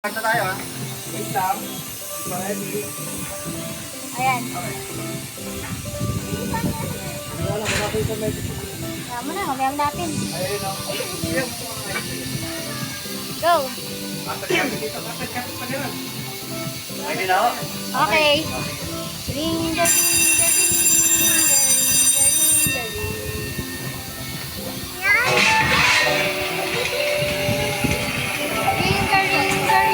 Start na tayo ha. Wait lang. Ready. Ayan. Okay. Wala lang, wala ko yung medyo. Kaya mo na, mamayang natin. Ayun o. Go! Kapit dito, kapit pa gano'n. Ready na ako? Okay. Ring the ring the ring the ring the ring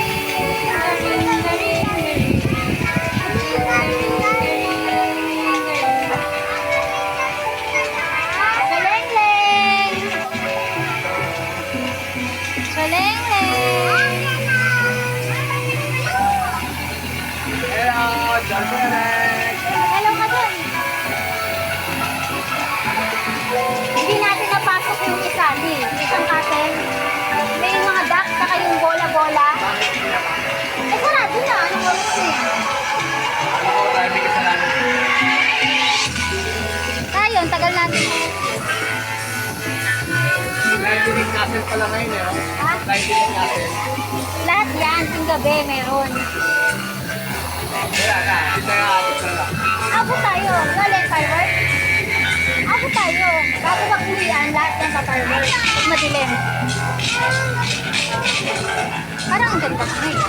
Hello, John Derek. Hello ka dun. Hindi natin napasok yung isa, di. Isang katel. May mga duck, saka yung bola-bola. Eh, sarado na. Anong oras na yan? Ano ko, tayo may kasalanan. Tayo, ang tagal natin. 19 castle pala ngayon eh. Oh. Ha? 19 castle. Lahat yan, yung gabi, meron. Wala na, hindi tayo aabot na lang. Abot tayo. Wala yung firework. Abot tayo. Bago mag-uwian, lahat yan sa firework. Pag madilim. Parang ang ganda na yun.